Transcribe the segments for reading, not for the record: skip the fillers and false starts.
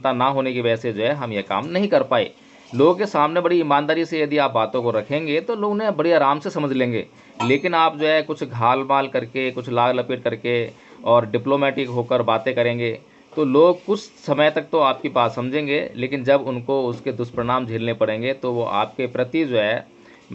क्षमता ना होने की वजह से जो है हम ये काम नहीं कर पाए। लोगों के सामने बड़ी ईमानदारी से यदि आप बातों को रखेंगे तो लोग उन्हें बड़ी आराम से समझ लेंगे। लेकिन आप जो है कुछ घाल-माल करके, कुछ लाग-लपेट करके और डिप्लोमैटिक होकर बातें करेंगे, तो लोग कुछ समय तक तो आपकी बात समझेंगे, लेकिन जब उनको उसके दुष्परिणाम झेलने पड़ेंगे, तो वो आपके प्रति जो है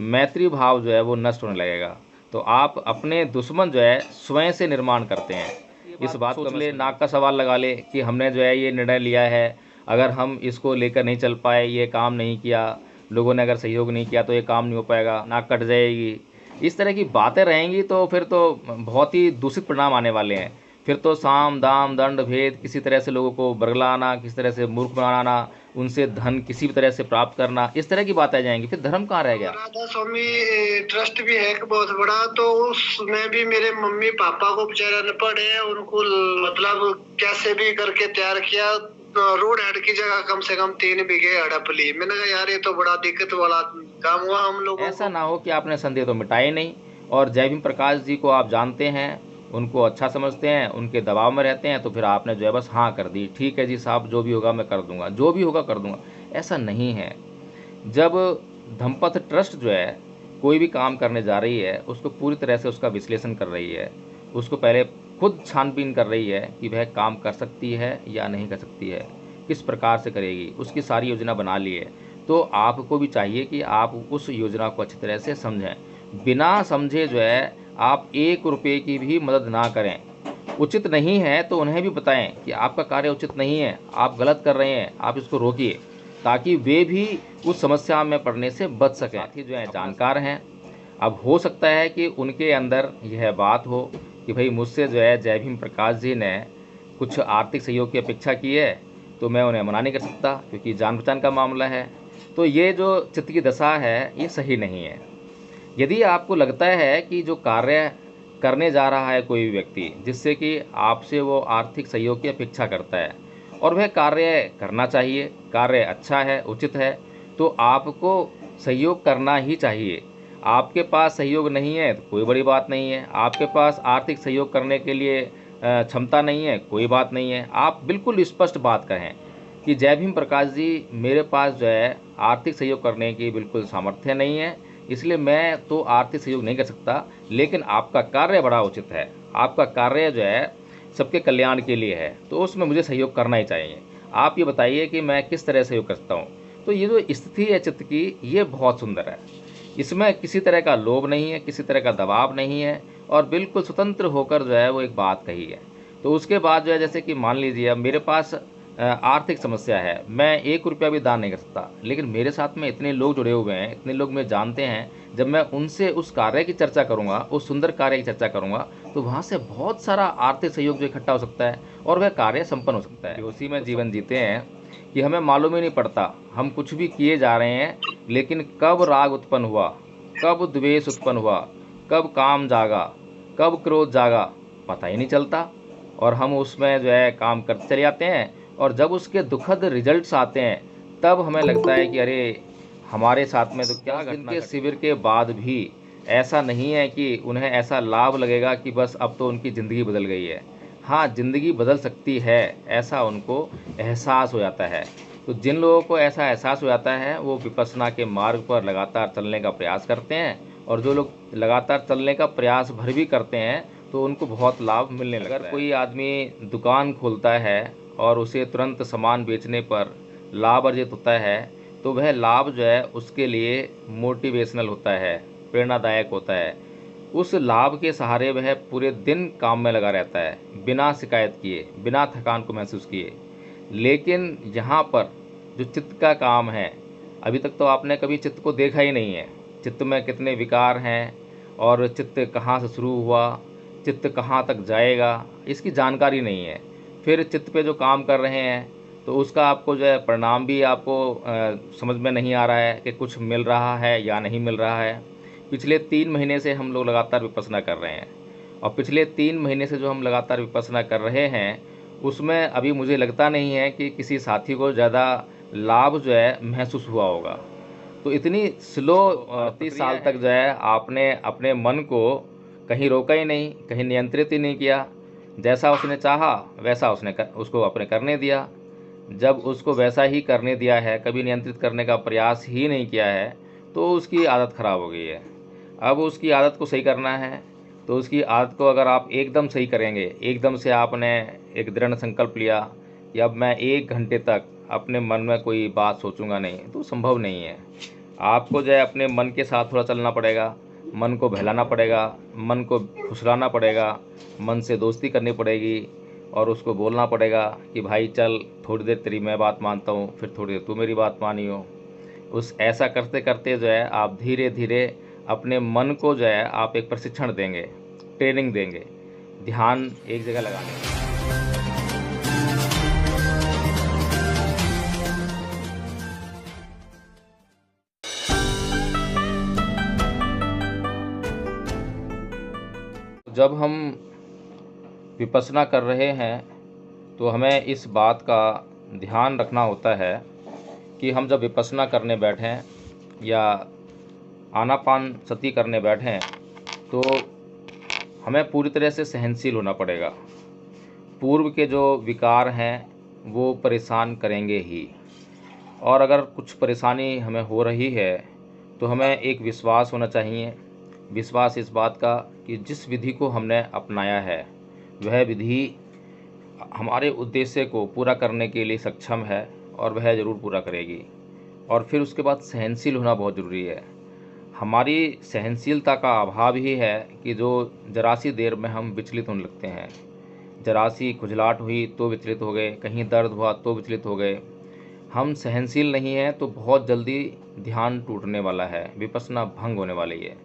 मैत्री भाव जो है वो नष्ट होने लगेगा। तो आप अपने दुश्मन जो है स्वयं से निर्माण करते हैं। इस बात को ले, नाक का सवाल लगा ले कि हमने जो है ये निर्णय लिया है, अगर हम इसको लेकर नहीं चल पाए, ये काम नहीं किया, लोगों ने अगर सहयोग नहीं किया तो ये काम नहीं हो पाएगा, नाक कट जाएगी। इस तरह की बातें रहेंगी तो फिर तो बहुत ही दूषित परिणाम आने वाले हैं। फिर तो साम, दाम, दंड, भेद, किसी तरह से लोगों को बरगलाना, किसी तरह से मूर्ख बनाना, उनसे धन किसी भी तरह से प्राप्त करना, इस तरह की बातें आ जाएंगी। फिर धर्म कहाँ रह गया? राधा स्वामी ट्रस्ट भी है एक बहुत बड़ा, तो उसमें भी मेरे मम्मी पापा को बेचारे अनपढ़ है, उनको मतलब कैसे भी करके तैयार किया। रोड हेड की जगह कम से कम 3 बीघे हड़प ली। मैंने कहा यार ये तो बड़ा दिक्कत वाला काम हुआ हम लोगों ऐसा को। ना हो कि आपने संदेह तो मिटाए नहीं और जय भीम प्रकाश जी को आप जानते हैं, उनको अच्छा समझते हैं, उनके दबाव में रहते हैं, तो फिर आपने जो है बस हाँ कर दी, ठीक है जी साहब, जो भी होगा मैं कर दूंगा, जो भी होगा कर दूंगा। ऐसा नहीं है। जब धम्मपथ ट्रस्ट जो है कोई भी काम करने जा रही है, उसको पूरी तरह से उसका विश्लेषण कर रही है, उसको पहले खुद छानबीन कर रही है कि वह काम कर सकती है या नहीं कर सकती है, किस प्रकार से करेगी, उसकी सारी योजना बना ली है। तो आपको भी चाहिए कि आप उस योजना को अच्छी तरह से समझें। बिना समझे जो है आप 1 रुपये की भी मदद ना करें। उचित नहीं है तो उन्हें भी बताएं कि आपका कार्य उचित नहीं है, आप गलत कर रहे हैं, आप इसको रोकिए, ताकि वे भी उस समस्या में पड़ने से बच सकें। साथी जो हैं जानकार हैं, अब हो सकता है कि उनके अंदर यह बात हो कि भाई मुझसे जो है जय भीम प्रकाश जी ने कुछ आर्थिक सहयोग की अपेक्षा की है, तो मैं उन्हें मना नहीं कर सकता क्योंकि जान पहचान का मामला है। तो ये जो चित्त की दशा है ये सही नहीं है। यदि आपको लगता है कि जो कार्य करने जा रहा है कोई भी व्यक्ति, जिससे कि आपसे वो आर्थिक सहयोग की अपेक्षा करता है और वह कार्य करना चाहिए, कार्य अच्छा है, उचित है, तो आपको सहयोग करना ही चाहिए। आपके पास सहयोग नहीं है तो कोई बड़ी बात नहीं है, आपके पास आर्थिक सहयोग करने के लिए क्षमता नहीं है, कोई बात नहीं है। आप बिल्कुल स्पष्ट बात कहें कि जय भीम प्रकाश जी, मेरे पास जो है आर्थिक सहयोग करने की बिल्कुल सामर्थ्य नहीं है, इसलिए मैं तो आर्थिक सहयोग नहीं कर सकता, लेकिन आपका कार्य बड़ा उचित है, आपका कार्य जो है सबके कल्याण के लिए है, तो उसमें मुझे सहयोग करना ही चाहिए। आप ये बताइए कि मैं किस तरह सहयोग कर सकता हूँ। तो ये जो स्थिति है चित्त की, ये बहुत सुंदर है। इसमें किसी तरह का लोभ नहीं है, किसी तरह का दबाव नहीं है और बिल्कुल स्वतंत्र होकर जो है वो एक बात कही है। तो उसके बाद जो है, जैसे कि मान लीजिए अब मेरे पास आर्थिक समस्या है, मैं 1 रुपया भी दान नहीं कर सकता, लेकिन मेरे साथ में इतने लोग जुड़े हुए हैं, इतने लोग मुझे जानते हैं, जब मैं उनसे उस कार्य की चर्चा करूंगा, उस सुंदर कार्य की चर्चा करूंगा, तो वहाँ से बहुत सारा आर्थिक सहयोग जो इकट्ठा हो सकता है और वह कार्य संपन्न हो सकता है। उसी में जीवन जीते हैं कि हमें मालूम ही नहीं पड़ता, हम कुछ भी किए जा रहे हैं, लेकिन कब राग उत्पन्न हुआ, कब द्वेष उत्पन्न हुआ, कब काम जागा, कब क्रोध जागा, पता ही नहीं चलता। और हम उसमें जो है काम करते चले जाते हैं और जब उसके दुखद रिजल्ट्स आते हैं, तब हमें लगता है कि अरे हमारे साथ में तो क्या घटना। 10 दिन के शिविर के बाद भी ऐसा नहीं है कि उन्हें ऐसा लाभ लगेगा कि बस अब तो उनकी ज़िंदगी बदल गई है। हाँ, ज़िंदगी बदल सकती है, ऐसा उनको एहसास हो जाता है। तो जिन लोगों को ऐसा एहसास हो जाता है, वो विपश्यना के मार्ग पर लगातार चलने का प्रयास करते हैं, और जो लोग लगातार चलने का प्रयास भर भी करते हैं तो उनको बहुत लाभ मिलने लगता है। अगर कोई आदमी दुकान खोलता है और उसे तुरंत सामान बेचने पर लाभ अर्जित होता है, तो वह लाभ जो है उसके लिए मोटिवेशनल होता है, प्रेरणादायक होता है। उस लाभ के सहारे वह पूरे दिन काम में लगा रहता है, बिना शिकायत किए, बिना थकान को महसूस किए। लेकिन यहाँ पर जो चित्त का काम है, अभी तक तो आपने कभी चित्त को देखा ही नहीं है। चित्त में कितने विकार हैं और चित्त कहाँ से शुरू हुआ, चित्त कहाँ तक जाएगा, इसकी जानकारी नहीं है। फिर चित्त पे जो काम कर रहे हैं, तो उसका आपको जो है परिणाम भी आपको समझ में नहीं आ रहा है कि कुछ मिल रहा है या नहीं मिल रहा है। पिछले 3 महीने से हम लोग लगातार विपස්සना कर रहे हैं, और पिछले 3 महीने से जो हम लगातार विपස්සना कर रहे हैं, उसमें अभी मुझे लगता नहीं है कि किसी साथी को ज़्यादा लाभ जो है महसूस हुआ होगा। तो इतनी स्लो 30 साल तक जो है आपने अपने मन को कहीं रोका ही नहीं, कहीं नियंत्रित ही नहीं किया। जैसा उसने चाहा वैसा उसको अपने करने दिया। जब उसको वैसा ही करने दिया है, कभी नियंत्रित करने का प्रयास ही नहीं किया है, तो उसकी आदत ख़राब हो गई है। अब उसकी आदत को सही करना है, तो उसकी आदत को अगर आप एकदम सही करेंगे, एकदम से आपने एक दृढ़ संकल्प लिया कि अब मैं 1 घंटे तक अपने मन में कोई बात सोचूंगा नहीं, तो संभव नहीं है। आपको जो है अपने मन के साथ थोड़ा चलना पड़ेगा, मन को बहलाना पड़ेगा, मन को फुसलाना पड़ेगा, मन से दोस्ती करनी पड़ेगी और उसको बोलना पड़ेगा कि भाई चल, थोड़ी देर तेरी मैं बात मानता हूँ, फिर थोड़ी देर तू मेरी बात मानियो। उस ऐसा करते करते जो है आप धीरे धीरे अपने मन को जो है आप एक प्रशिक्षण देंगे, ट्रेनिंग देंगे, ध्यान एक जगह लगाने का। जब हम विपश्यना कर रहे हैं तो हमें इस बात का ध्यान रखना होता है कि हम जब विपश्यना करने बैठें या आनापान सती करने बैठें तो हमें पूरी तरह से सहनशील होना पड़ेगा। पूर्व के जो विकार हैं वो परेशान करेंगे ही, और अगर कुछ परेशानी हमें हो रही है तो हमें एक विश्वास होना चाहिए। विश्वास इस बात का कि जिस विधि को हमने अपनाया है वह विधि हमारे उद्देश्य को पूरा करने के लिए सक्षम है और वह ज़रूर पूरा करेगी। और फिर उसके बाद सहनशील होना बहुत ज़रूरी है। हमारी सहनशीलता का अभाव ही है कि जो जरा सी देर में हम विचलित होने लगते हैं। जरा सी खुजलाहट हुई तो विचलित हो गए, कहीं दर्द हुआ तो विचलित हो गए। हम सहनशील नहीं हैं तो बहुत जल्दी ध्यान टूटने वाला है, विपश्यना भंग होने वाली है।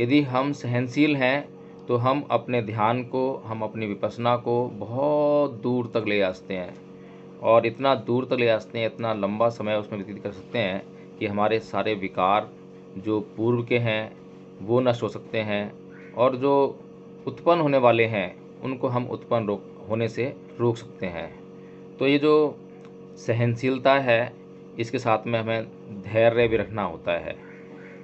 यदि हम सहनशील हैं तो हम अपने ध्यान को, हम अपनी विपश्यना को बहुत दूर तक ले जा सकते हैं, और इतना दूर तक ले जा सकते हैं, इतना लंबा समय उसमें व्यतीत कर सकते हैं कि हमारे सारे विकार जो पूर्व के हैं वो नष्ट हो सकते हैं, और जो उत्पन्न होने वाले हैं उनको हम उत्पन्न होने से रोक सकते हैं। तो ये जो सहनशीलता है, इसके साथ में हमें धैर्य भी रखना होता है।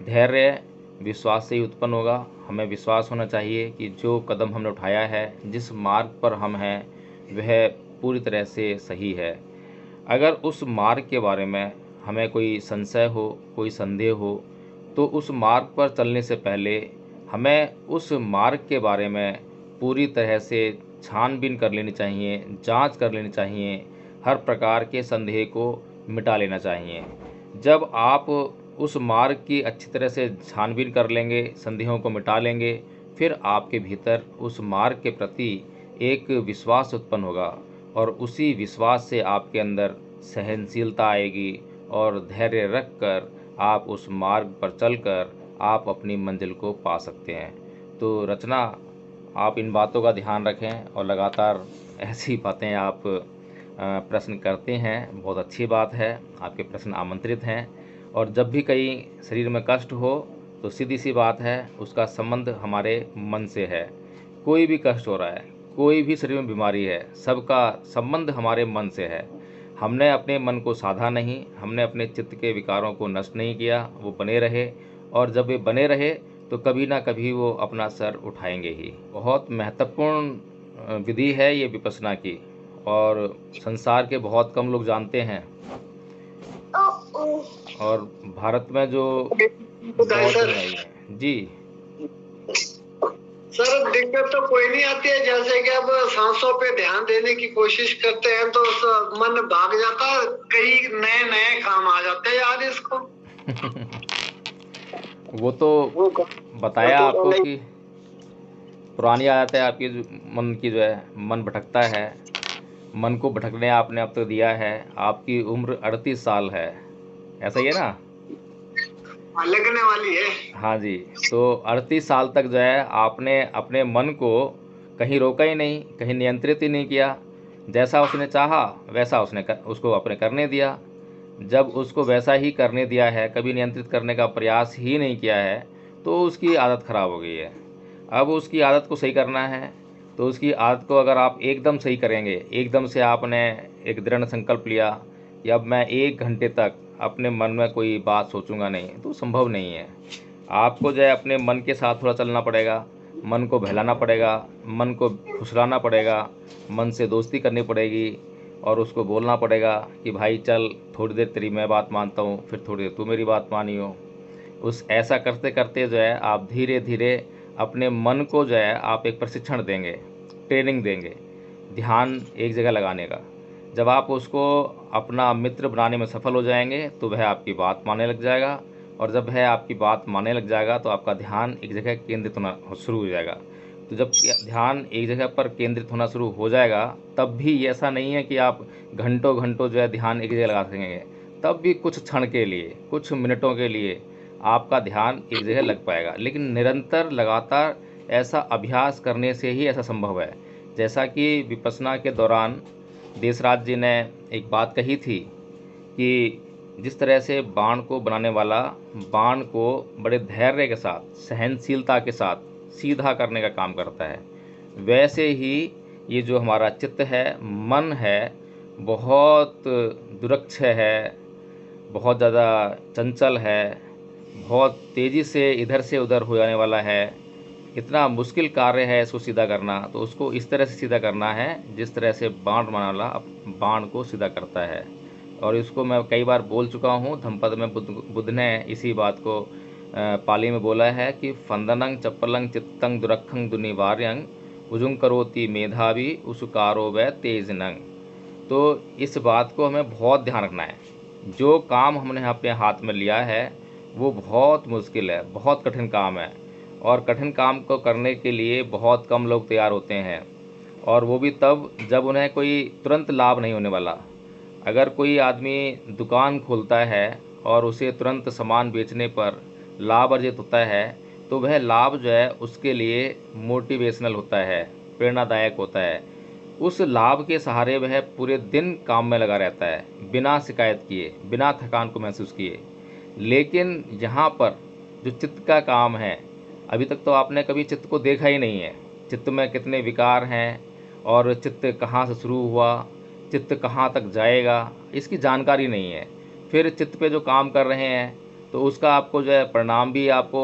धैर्य विश्वास से ही उत्पन्न होगा। हमें विश्वास होना चाहिए कि जो कदम हमने उठाया है, जिस मार्ग पर हम हैं, वह पूरी तरह से सही है। अगर उस मार्ग के बारे में हमें कोई संशय हो, कोई संदेह हो, तो उस मार्ग पर चलने से पहले हमें उस मार्ग के बारे में पूरी तरह से छानबीन कर लेनी चाहिए, जांच कर लेनी चाहिए, हर प्रकार के संदेह को मिटा लेना चाहिए। जब आप उस मार्ग की अच्छी तरह से छानबीन कर लेंगे, संदेहों को मिटा लेंगे, फिर आपके भीतर उस मार्ग के प्रति एक विश्वास उत्पन्न होगा, और उसी विश्वास से आपके अंदर सहनशीलता आएगी, और धैर्य रख कर आप उस मार्ग पर चलकर आप अपनी मंजिल को पा सकते हैं। तो रचना, आप इन बातों का ध्यान रखें और लगातार ऐसी बातें आप प्रश्न करते हैं, बहुत अच्छी बात है। आपके प्रश्न आमंत्रित हैं, और जब भी कहीं शरीर में कष्ट हो तो सीधी सी बात है, उसका संबंध हमारे मन से है। कोई भी कष्ट हो रहा है, कोई भी शरीर में बीमारी है, सबका संबंध हमारे मन से है। हमने अपने मन को साधा नहीं, हमने अपने चित्त के विकारों को नष्ट नहीं किया, वो बने रहे, और जब वे बने रहे तो कभी ना कभी वो अपना सर उठाएंगे ही। बहुत महत्वपूर्ण विधि है ये विपश्यना की, और संसार के बहुत कम लोग जानते हैं, और भारत में जो बहुत गहराई है। जी सर, दिक्कत तो कोई नहीं आती है। जैसे कि अब सांसों पे ध्यान देने की कोशिश करते हैं तो मन भाग जाता है, कई नए नए काम आ जाते हैं यार इसको। वो तो बताया आपको कि पुरानी आदत है आपकी, मन की जो है, मन भटकता है। मन को भटकने आपने अब तक दिया है। आपकी उम्र 38 साल है, ऐसा ही है ना? लगने वाली है। हाँ जी। तो 38 साल तक जो है आपने अपने मन को कहीं रोका ही नहीं, कहीं नियंत्रित ही नहीं किया। जैसा उसने चाहा वैसा उसको अपने करने दिया। जब उसको वैसा ही करने दिया है, कभी नियंत्रित करने का प्रयास ही नहीं किया है, तो उसकी आदत ख़राब हो गई है। अब उसकी आदत को सही करना है, तो उसकी आदत को अगर आप एकदम सही करेंगे, एकदम से आपने एक दृढ़ संकल्प लिया कि अब मैं 1 घंटे तक अपने मन में कोई बात सोचूंगा नहीं, तो संभव नहीं है। आपको जो है अपने मन के साथ थोड़ा चलना पड़ेगा, मन को बहलाना पड़ेगा, मन को फुसलाना पड़ेगा, मन से दोस्ती करनी पड़ेगी, और उसको बोलना पड़ेगा कि भाई चल थोड़ी देर तेरी मैं बात मानता हूँ, फिर थोड़ी देर तू मेरी बात मानी हो। उस ऐसा करते करते जो है आप धीरे धीरे अपने मन को जो है आप एक प्रशिक्षण देंगे, ट्रेनिंग देंगे ध्यान एक जगह लगाने का। जब आप उसको अपना मित्र बनाने में सफल हो जाएंगे तो वह आपकी बात मानने लग जाएगा, और जब वह आपकी बात मानने लग जाएगा तो आपका ध्यान एक जगह केंद्रित होना शुरू हो जाएगा। तो जब ध्यान एक जगह पर केंद्रित होना शुरू हो जाएगा, तब भी ये ऐसा नहीं है कि आप घंटों घंटों जो है ध्यान एक जगह लगा सकेंगे, तब भी कुछ क्षण के लिए, कुछ मिनटों के लिए आपका ध्यान एक जगह लग पाएगा। लेकिन निरंतर लगातार ऐसा अभ्यास करने से ही ऐसा संभव है। जैसा कि विपश्यना के दौरान देशराज जी ने एक बात कही थी कि जिस तरह से बाण को बनाने वाला बाण को बड़े धैर्य के साथ, सहनशीलता के साथ सीधा करने का काम करता है, वैसे ही ये जो हमारा चित्त है, मन है, बहुत दुरक्ष है, बहुत ज़्यादा चंचल है, बहुत तेज़ी से इधर से उधर हो जाने वाला है, इतना मुश्किल कार्य है इसको सीधा करना। तो उसको इस तरह से सीधा करना है जिस तरह से बाण बनाने वाला बाण को सीधा करता है। और इसको मैं कई बार बोल चुका हूँ। धम्मपद में बुद्ध ने इसी बात को पाली में बोला है कि फंदनंग चप्पलंग चित्तंग दुरखंग दुनिवार्यंग उजुंग करोति मेधावी उसुकारो व तेजनंग। तो इस बात को हमें बहुत ध्यान रखना है। जो काम हमने अपने हाथ में लिया है वो बहुत मुश्किल है, बहुत कठिन काम है, और कठिन काम को करने के लिए बहुत कम लोग तैयार होते हैं, और वो भी तब जब उन्हें कोई तुरंत लाभ नहीं होने वाला। अगर कोई आदमी दुकान खोलता है और उसे तुरंत सामान बेचने पर लाभ अर्जित होता है, तो वह लाभ जो है उसके लिए मोटिवेशनल होता है, प्रेरणादायक होता है। उस लाभ के सहारे वह पूरे दिन काम में लगा रहता है, बिना शिकायत किए, बिना थकान को महसूस किए। लेकिन यहाँ पर जो चित्त का काम है, अभी तक तो आपने कभी चित्त को देखा ही नहीं है। चित्त में कितने विकार हैं, और चित्त कहाँ से शुरू हुआ, चित्त कहाँ तक जाएगा, इसकी जानकारी नहीं है। फिर चित्त पे जो काम कर रहे हैं तो उसका आपको जो है परिणाम भी आपको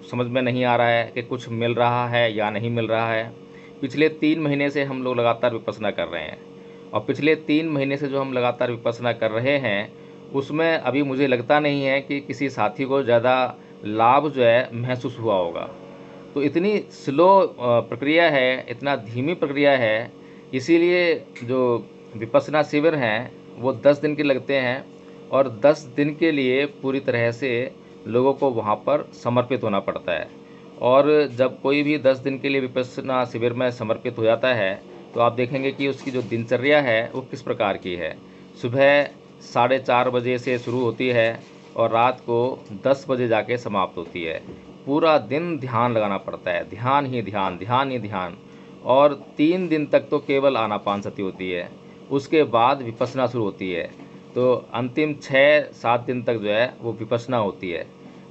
समझ में नहीं आ रहा है कि कुछ मिल रहा है या नहीं मिल रहा है। पिछले 3 महीने से हम लोग लगातार विपश्यना कर रहे हैं, और पिछले 3 महीने से जो हम लगातार विपश्यना कर रहे हैं उसमें अभी मुझे लगता नहीं है कि किसी साथी को ज़्यादा लाभ जो है महसूस हुआ होगा। तो इतनी स्लो प्रक्रिया है, इतना धीमी प्रक्रिया है, इसीलिए जो विपश्यना शिविर हैं वो 10 दिन के लगते हैं, और 10 दिन के लिए पूरी तरह से लोगों को वहाँ पर समर्पित होना पड़ता है। और जब कोई भी 10 दिन के लिए विपश्यना शिविर में समर्पित हो जाता है तो आप देखेंगे कि उसकी जो दिनचर्या है वो किस प्रकार की है। सुबह 4:30 बजे से शुरू होती है और रात को 10 बजे जाके समाप्त होती है। पूरा दिन ध्यान लगाना पड़ता है, ध्यान ही ध्यान, ध्यान ही ध्यान। और 3 दिन तक तो केवल आनापानसति होती है, उसके बाद विपश्यना शुरू होती है। तो अंतिम 6-7 दिन तक जो है वो विपश्यना होती है,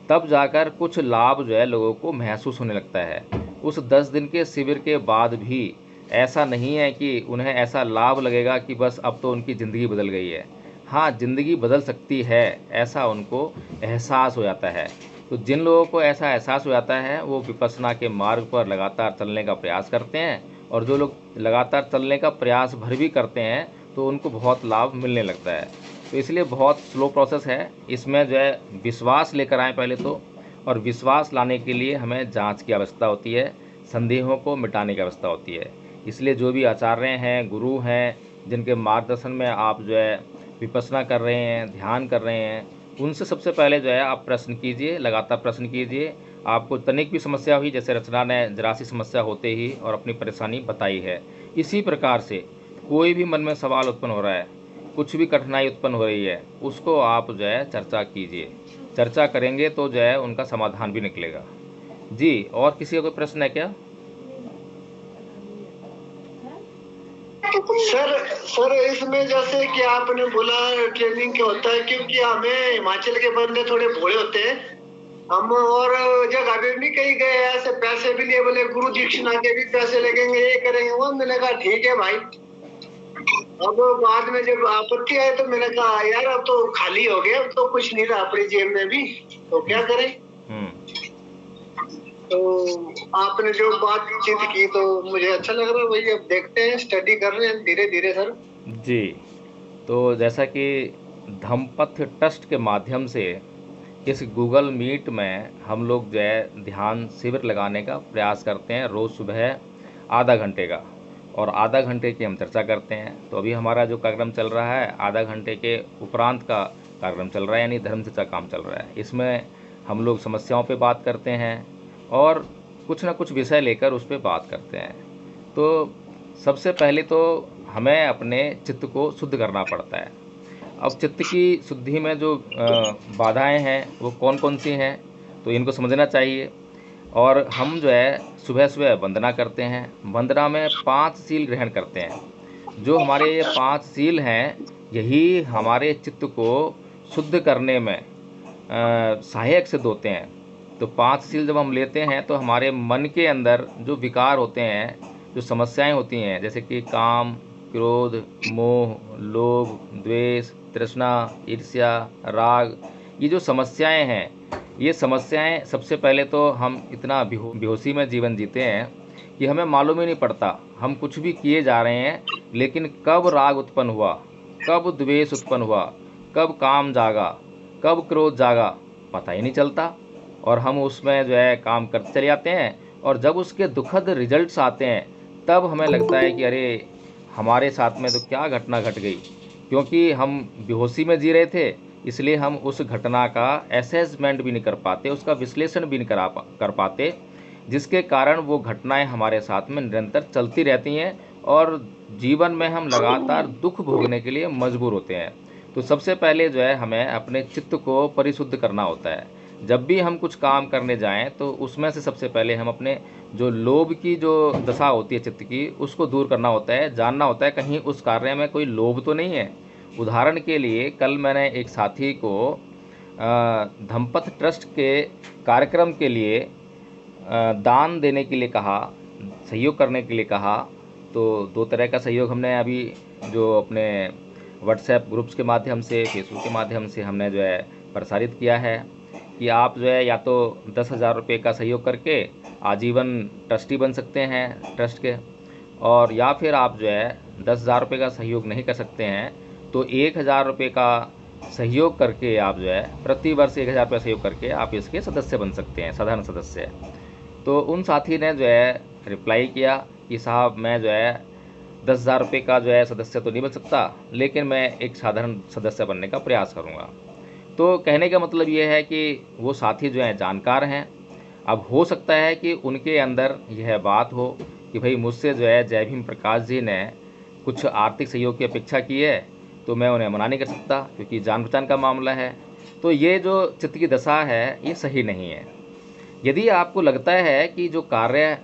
तब जाकर कुछ लाभ जो है लोगों को महसूस होने लगता है। उस 10 दिन के शिविर के बाद भी ऐसा नहीं है कि उन्हें ऐसा लाभ लगेगा कि बस अब तो उनकी ज़िंदगी बदल गई है। हाँ, ज़िंदगी बदल सकती है, ऐसा उनको एहसास हो जाता है। तो जिन लोगों को ऐसा एहसास हो जाता है वो विपश्यना के मार्ग पर लगातार चलने का प्रयास करते हैं, और जो लोग लगातार चलने का प्रयास भर भी करते हैं तो उनको बहुत लाभ मिलने लगता है। तो इसलिए बहुत स्लो प्रोसेस है, इसमें जो है विश्वास लेकर आएँ पहले तो, और विश्वास लाने के लिए हमें जांच की आवश्यकता होती है, संदेहों को मिटाने की आवश्यकता होती है। इसलिए जो भी आचार्य हैं, गुरु हैं, जिनके मार्गदर्शन में आप जो है विपश्यना कर रहे हैं, ध्यान कर रहे हैं, उनसे सबसे पहले जो है आप प्रश्न कीजिए, लगातार प्रश्न कीजिए। आपको तनिक भी समस्या हुई, जैसे रचना ने जरा सी समस्या होते ही और अपनी परेशानी बताई है, इसी प्रकार से कोई भी मन में सवाल उत्पन्न हो रहा है, कुछ भी कठिनाई उत्पन्न हो रही है, उसको आप जो है चर्चा कीजिए। चर्चा करेंगे तो जो है उनका समाधान भी निकलेगा। जी, और किसी का कोई प्रश्न है क्या? सर इसमें जैसे कि आपने बोला ट्रेनिंग क्या होता है, क्योंकि हमें हिमाचल के बंदे थोड़े भोले होते हैं हम, और जगह पे भी कहीं गए ऐसे पैसे भी लिए, बोले गुरु दीक्षिणा के भी पैसे लगेंगे, ये करेंगे वो। मैंने कहा ठीक है भाई। अब बाद में जब आपत्ति आए तो मैंने कहा यार अब तो खाली हो गया, अब तो कुछ नहीं रहा अपनी जेब में भी, तो क्या करें। तो आपने जो बातचीत की तो मुझे अच्छा लग रहा है भाई। अब देखते हैं, स्टडी कर रहे हैं धीरे धीरे सर। जी, तो जैसा कि धम्मपथ ट्रस्ट के माध्यम से इस गूगल मीट में हम लोग जो है ध्यान शिविर लगाने का प्रयास करते हैं रोज़ सुबह आधा घंटे का, और आधा घंटे की हम चर्चा करते हैं। तो अभी हमारा जो कार्यक्रम चल रहा है आधा घंटे के उपरांत का कार्यक्रम चल रहा है, यानी धर्म चर्चा काम चल रहा है। इसमें हम लोग समस्याओं पे बात करते हैं और कुछ ना कुछ विषय लेकर उस पर बात करते हैं। तो सबसे पहले तो हमें अपने चित्त को शुद्ध करना पड़ता है। अब चित्त की शुद्धि में जो बाधाएं हैं वो कौन कौन सी हैं, तो इनको समझना चाहिए। और हम जो है सुबह सुबह वंदना करते हैं। वंदना में 5 सील ग्रहण करते हैं। जो हमारे ये 5 सील हैं यही हमारे चित्त को शुद्ध करने में सहायक सिद्ध होते हैं। तो 5 सील जब हम लेते हैं तो हमारे मन के अंदर जो विकार होते हैं, जो समस्याएं होती हैं, जैसे कि काम, क्रोध, मोह, लोभ, द्वेष, तृष्णा, ईर्ष्या, राग, ये जो समस्याएं हैं, ये समस्याएं सबसे पहले तो हम इतना बेहोशी में जीवन जीते हैं कि हमें मालूम ही नहीं पड़ता। हम कुछ भी किए जा रहे हैं, लेकिन कब राग उत्पन्न हुआ, कब द्वेष उत्पन्न हुआ, कब काम जागा, कब क्रोध जागा, पता ही नहीं चलता। और हम उसमें जो है काम करते चले जाते हैं, और जब उसके दुखद रिजल्ट्स आते हैं तब हमें लगता है कि अरे हमारे साथ में तो क्या घटना घट गई। क्योंकि हम बेहोशी में जी रहे थे, इसलिए हम उस घटना का असेसमेंट भी नहीं कर पाते, उसका विश्लेषण भी नहीं कर पाते, जिसके कारण वो घटनाएं हमारे साथ में निरंतर चलती रहती हैं और जीवन में हम लगातार दुख भोगने के लिए मजबूर होते हैं। तो सबसे पहले जो है हमें अपने चित्त को परिशुद्ध करना होता है। जब भी हम कुछ काम करने जाएं तो उसमें से सबसे पहले हम अपने जो लोभ की जो दशा होती है चित्त की, उसको दूर करना होता है। जानना होता है कहीं उस कार्य में कोई लोभ तो नहीं है। उदाहरण के लिए कल मैंने एक साथी को धम्मपथ ट्रस्ट के कार्यक्रम के लिए दान देने के लिए कहा, सहयोग करने के लिए कहा। तो 2 तरह का सहयोग हमने अभी जो अपने व्हाट्सएप ग्रुप्स के माध्यम से, फेसबुक के माध्यम से हमने जो है प्रसारित किया है कि आप जो है या तो 10,000 रुपये का सहयोग करके आजीवन ट्रस्टी बन सकते हैं ट्रस्ट के, और या फिर आप जो है 10,000 रुपये का सहयोग नहीं कर सकते हैं तो 1,000 रुपये का सहयोग करके आप जो है प्रति वर्ष 1,000 रुपये सहयोग करके आप इसके सदस्य बन सकते हैं, साधारण सदस्य। तो उन साथी ने जो है रिप्लाई किया कि साहब मैं जो है 10,000 रुपये का जो है सदस्य तो नहीं बन सकता, लेकिन मैं एक साधारण सदस्य बनने का प्रयास करूँगा। तो कहने का मतलब ये है कि वो साथी जो हैं जानकार हैं। अब हो सकता है कि उनके अंदर यह बात हो कि भाई मुझसे जो है जय भीम प्रकाश जी ने कुछ आर्थिक सहयोग की अपेक्षा की है, तो मैं उन्हें मना नहीं कर सकता क्योंकि जान पहचान का मामला है। तो ये जो चित्त की दशा है ये सही नहीं है। यदि आपको लगता है कि जो कार्य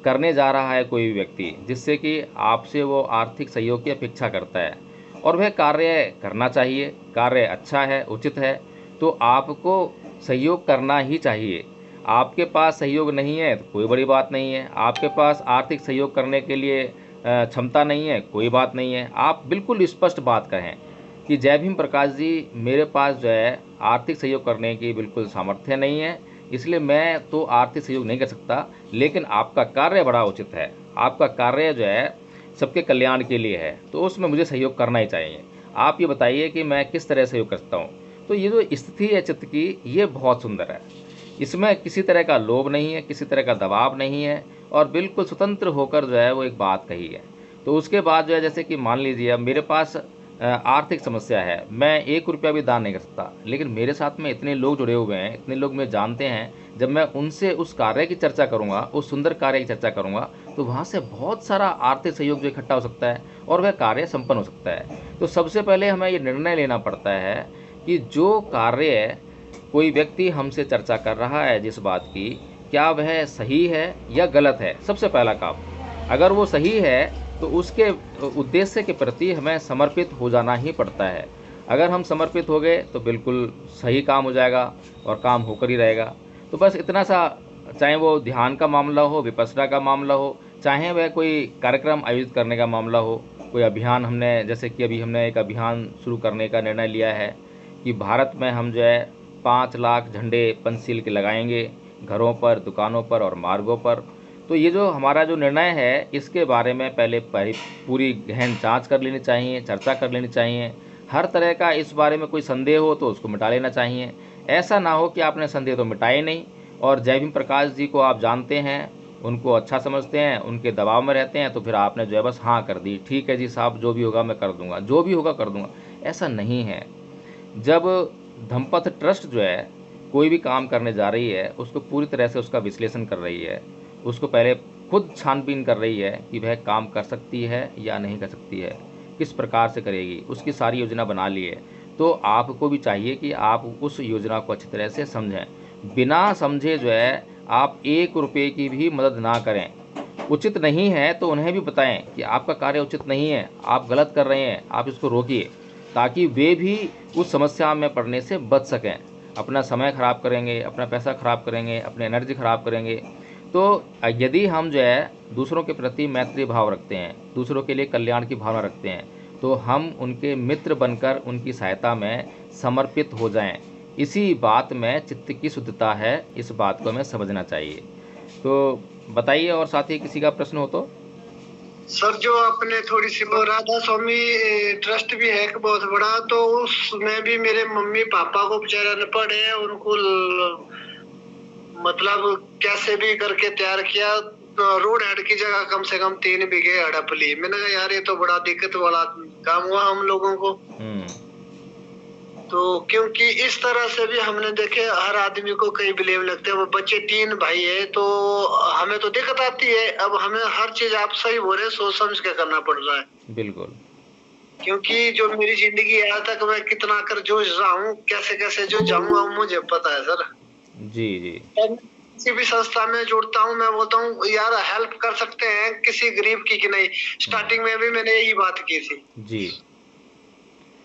करने जा रहा है कोई व्यक्ति, जिससे कि आपसे वो आर्थिक सहयोग की अपेक्षा करता है और वह कार्य करना चाहिए, कार्य अच्छा है, उचित है, तो आपको सहयोग करना ही चाहिए। आपके पास सहयोग नहीं है तो कोई बड़ी बात नहीं है। आपके पास आर्थिक सहयोग करने के लिए क्षमता नहीं है, कोई बात नहीं है। आप बिल्कुल स्पष्ट बात कहें कि जय भीम प्रकाश जी, मेरे पास जो है आर्थिक सहयोग करने की बिल्कुल सामर्थ्य नहीं है, इसलिए मैं तो आर्थिक सहयोग नहीं कर सकता, लेकिन आपका कार्य बड़ा उचित है, आपका कार्य जो है सबके कल्याण के लिए है, तो उसमें मुझे सहयोग करना ही चाहिए। आप ये बताइए कि मैं किस तरह सहयोग कर सकता हूँ। तो ये जो स्थिति है चित्त की, ये बहुत सुंदर है। इसमें किसी तरह का लोभ नहीं है, किसी तरह का दबाव नहीं है, और बिल्कुल स्वतंत्र होकर जो है वो एक बात कही है। तो उसके बाद जो है जैसे कि मान लीजिए अब मेरे पास आर्थिक समस्या है, मैं 1 रुपया भी दान नहीं कर सकता, लेकिन मेरे साथ में इतने लोग जुड़े हुए हैं, इतने लोग मुझे जानते हैं, जब मैं उनसे उस कार्य की चर्चा करूँगा, उस सुंदर कार्य की चर्चा करूँगा, तो वहाँ से बहुत सारा आर्थिक सहयोग जो इकट्ठा हो सकता है और वह कार्य संपन्न हो सकता है। तो सबसे पहले हमें ये निर्णय लेना पड़ता है कि जो कार्य कोई व्यक्ति हमसे चर्चा कर रहा है जिस बात की, क्या वह सही है या गलत है। सबसे पहला काम, अगर वो सही है तो उसके उद्देश्य के प्रति हमें समर्पित हो जाना ही पड़ता है। अगर हम समर्पित हो गए तो बिल्कुल सही काम हो जाएगा और काम होकर ही रहेगा। तो बस इतना सा, चाहे वो ध्यान का मामला हो, विपश्यना का मामला हो, चाहे वह कोई कार्यक्रम आयोजित करने का मामला हो, कोई अभियान, हमने जैसे कि अभी हमने एक अभियान शुरू करने का निर्णय लिया है कि भारत में हम जो है 5 लाख झंडे पंचशील के लगाएंगे, घरों पर, दुकानों पर और मार्गों पर। तो ये जो हमारा जो निर्णय है, इसके बारे में पहले पूरी गहन जांच कर लेनी चाहिए, चर्चा कर लेनी चाहिए। हर तरह का इस बारे में कोई संदेह हो तो उसको मिटा लेना चाहिए। ऐसा ना हो कि आपने संदेह तो मिटाए नहीं और जय भीम प्रकाश जी को आप जानते हैं, उनको अच्छा समझते हैं, उनके दबाव में रहते हैं, तो फिर आपने जो है बस हाँ कर दी, ठीक है जी साहब, जो भी होगा मैं कर दूंगा, जो भी होगा कर दूंगा। ऐसा नहीं है। जब धम्मपथ ट्रस्ट जो है कोई भी काम करने जा रही है, उसको पूरी तरह से उसका विश्लेषण कर रही है, उसको पहले खुद छानबीन कर रही है कि वह काम कर सकती है या नहीं कर सकती है, किस प्रकार से करेगी, उसकी सारी योजना बना ली है। तो आपको भी चाहिए कि आप उस योजना को अच्छी तरह से समझें। बिना समझे जो है आप 1 रुपये की भी मदद ना करें। उचित नहीं है तो उन्हें भी बताएं कि आपका कार्य उचित नहीं है, आप गलत कर रहे हैं, आप इसको रोकिए, ताकि वे भी उस समस्या में पड़ने से बच सकें। अपना समय खराब करेंगे, अपना पैसा खराब करेंगे, अपनी एनर्जी खराब करेंगे। तो यदि हम जो है दूसरों के प्रति मैत्री भाव रखते हैं, दूसरों के लिए कल्याण की भावना रखते हैं, तो हम उनके मित्र बनकर उनकी सहायता में समर्पित हो जाएं। इसी बात में चित्त की शुद्धता है, इस बात को हमें समझना चाहिए। तो बताइए, और साथ ही किसी का प्रश्न हो तो। सर जो आपने थोड़ी सी वो राधा स्वामी ट्रस्ट भी है एक बहुत बड़ा, तो उसमें भी मेरे मम्मी पापा को बेचारे अनपढ़ है, उनको मतलब कैसे भी करके तैयार किया। रोड हेड की जगह कम से कम 3 बीघे हड़प ली। मैंने कहा यार ये तो बड़ा दिक्कत वाला काम हुआ हम लोगों को। तो क्योंकि इस तरह से भी हमने देखे, हर आदमी को कई ब्लेम लगते हैं। वो बच्चे 3 भाई है तो हमें तो दिक्कत आती है। अब हमें हर चीज आप सही बोल रहे, सोच समझ के करना पड़ रहा है। बिल्कुल। क्योंकि जो मेरी जिंदगी है आज तक मैं कितना कर जूझ रहा हूँ, कैसे कैसे जूझ जाऊंगा मुझे पता है सर। जी जी। किसी भी संस्था में जुड़ता हूँ, मैं बोलता हूँ यार हेल्प कर सकते हैं किसी गरीब की कि नहीं। स्टार्टिंग में भी मैंने यही बात की थी जी।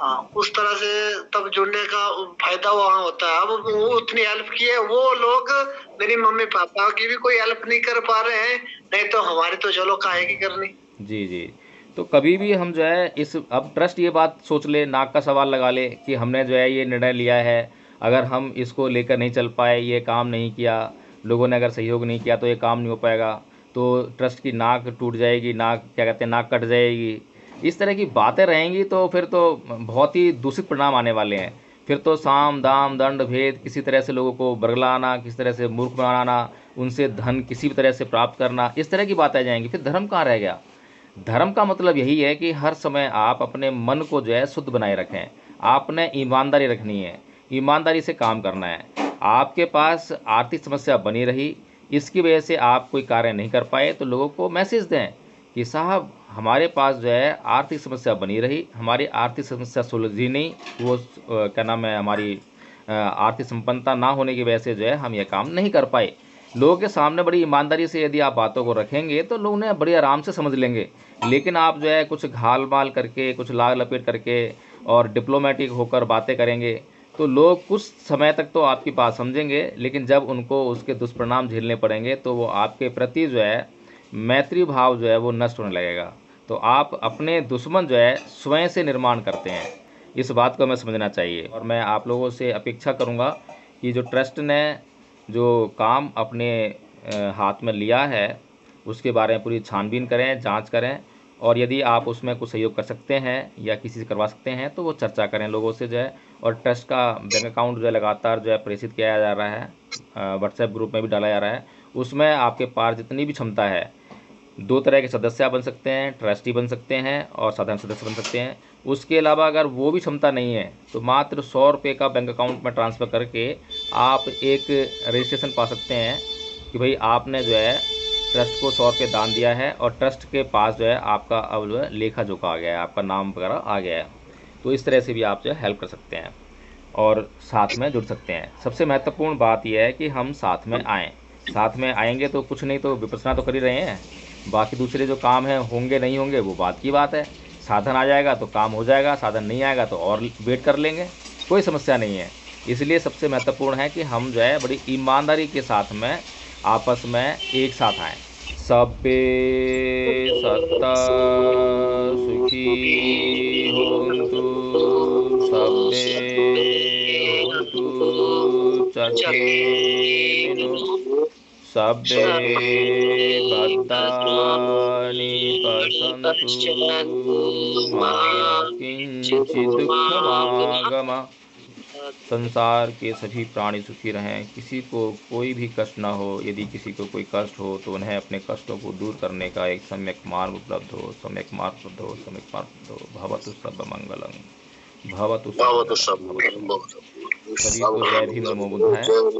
हाँ, उस तरह से तब जुड़ने का फायदा वहाँ होता है। अब वो उतनी हेल्प की है, वो लोग मेरी मम्मी पापा की भी कोई हेल्प नहीं कर पा रहे हैं, नहीं तो हमारी तो चलो काहे की करनी। जी जी। तो कभी भी हम जो है इस अब ट्रस्ट ये बात सोच ले, नाक का सवाल लगा ले कि हमने जो है ये निर्णय लिया है, अगर हम इसको लेकर नहीं चल पाए, ये काम नहीं किया, लोगों ने अगर सहयोग नहीं किया तो ये काम नहीं हो पाएगा, तो ट्रस्ट की नाक टूट जाएगी, नाक क्या कहते हैं, नाक कट जाएगी, इस तरह की बातें रहेंगी, तो फिर तो बहुत ही दूषित परिणाम आने वाले हैं। फिर तो साम दाम दंड भेद, किसी तरह से लोगों को बरगलाना, किसी तरह से मूर्ख बनाना, उनसे धन किसी भी तरह से प्राप्त करना, इस तरह की बातें आ जाएंगी। फिर धर्म कहाँ रह गया। धर्म का मतलब यही है कि हर समय आप अपने मन को जो है शुद्ध बनाए रखें। आपने ईमानदारी रखनी है, ईमानदारी से काम करना है। आपके पास आर्थिक समस्या बनी रही, इसकी वजह से आप कोई कार्य नहीं कर पाए, तो लोगों को मैसेज दें कि साहब हमारे पास जो है आर्थिक समस्या बनी रही, हमारी आर्थिक समस्या सुलझी नहीं, वो क्या नाम है, हमारी आर्थिक संपन्नता ना होने की वजह से जो है हम ये काम नहीं कर पाए। लोगों के सामने बड़ी ईमानदारी से यदि आप बातों को रखेंगे तो लोग उन्हें बड़ी आराम से समझ लेंगे। लेकिन आप जो है कुछ घाल माल करके, कुछ लाग लपेट करके और डिप्लोमेटिक होकर बातें करेंगे, तो लोग कुछ समय तक तो आपकी बात समझेंगे, लेकिन जब उनको उसके दुष्परिणाम झेलने पड़ेंगे तो वो आपके प्रति जो है मैत्री भाव जो है वो नष्ट होने लगेगा। तो आप अपने दुश्मन जो है स्वयं से निर्माण करते हैं, इस बात को हमें समझना चाहिए। और मैं आप लोगों से अपेक्षा करूंगा कि जो ट्रस्ट ने जो काम अपने हाथ में लिया है उसके बारे में पूरी छानबीन करें, जांच करें, और यदि आप उसमें कुछ सहयोग कर सकते हैं या किसी से करवा सकते हैं तो वो चर्चा करें लोगों से जो है। और ट्रस्ट का बैंक अकाउंट जो है लगातार जो है प्रेषित किया जा रहा है, व्हाट्सएप ग्रुप में भी डाला जा रहा है। उसमें आपके पास जितनी भी क्षमता है, 2 तरह के सदस्य बन सकते हैं, ट्रस्टी बन सकते हैं और साधारण सदस्य बन सकते हैं। उसके अलावा अगर वो भी क्षमता नहीं है तो मात्र 100 रुपये का बैंक अकाउंट में ट्रांसफ़र करके आप एक रजिस्ट्रेशन पा सकते हैं कि भाई आपने जो है ट्रस्ट को 100 रुपये दान दिया है, और ट्रस्ट के पास जो है आपका अब जो है लेखा जोखा आ गया है, आपका नाम वगैरह आ गया है। तो इस तरह से भी आप जो है हेल्प कर सकते हैं और साथ में जुड़ सकते हैं। सबसे महत्वपूर्ण बात यह है कि हम साथ में आएँ। साथ में आएंगे तो कुछ नहीं तो विपස්සना तो कर ही रहे हैं, बाकी दूसरे जो काम हैं होंगे नहीं होंगे वो बात की बात है। साधन आ जाएगा तो काम हो जाएगा, साधन नहीं आएगा तो और वेट कर लेंगे, कोई समस्या नहीं है। इसलिए सबसे महत्वपूर्ण है कि हम जो है बड़ी ईमानदारी के साथ में आपस में एक साथ आएँ। सब्बे सत्ता सुखी होन्तु, सब्बे होन्तु सुखिनो, सब्बे भद्राणि पश्यन्तु मा किंचित् दुःखमागम। संसार के सभी प्राणी सुखी रहें, किसी को कोई भी कष्ट न हो। यदि किसी को कोई कष्ट हो तो उन्हें अपने कष्टों को दूर करने का एक सम्यक मार्ग उपलब्ध हो, सम्यक मार्ग उपलब्ध हो, सम्यक मार्ग उपलब्ध हो। भवतु सर्वमंगलं, भवतु सर्वमंगलं, भवतु सर्वमंगलं। सभी को जय भीम, नमो बुद्धाय।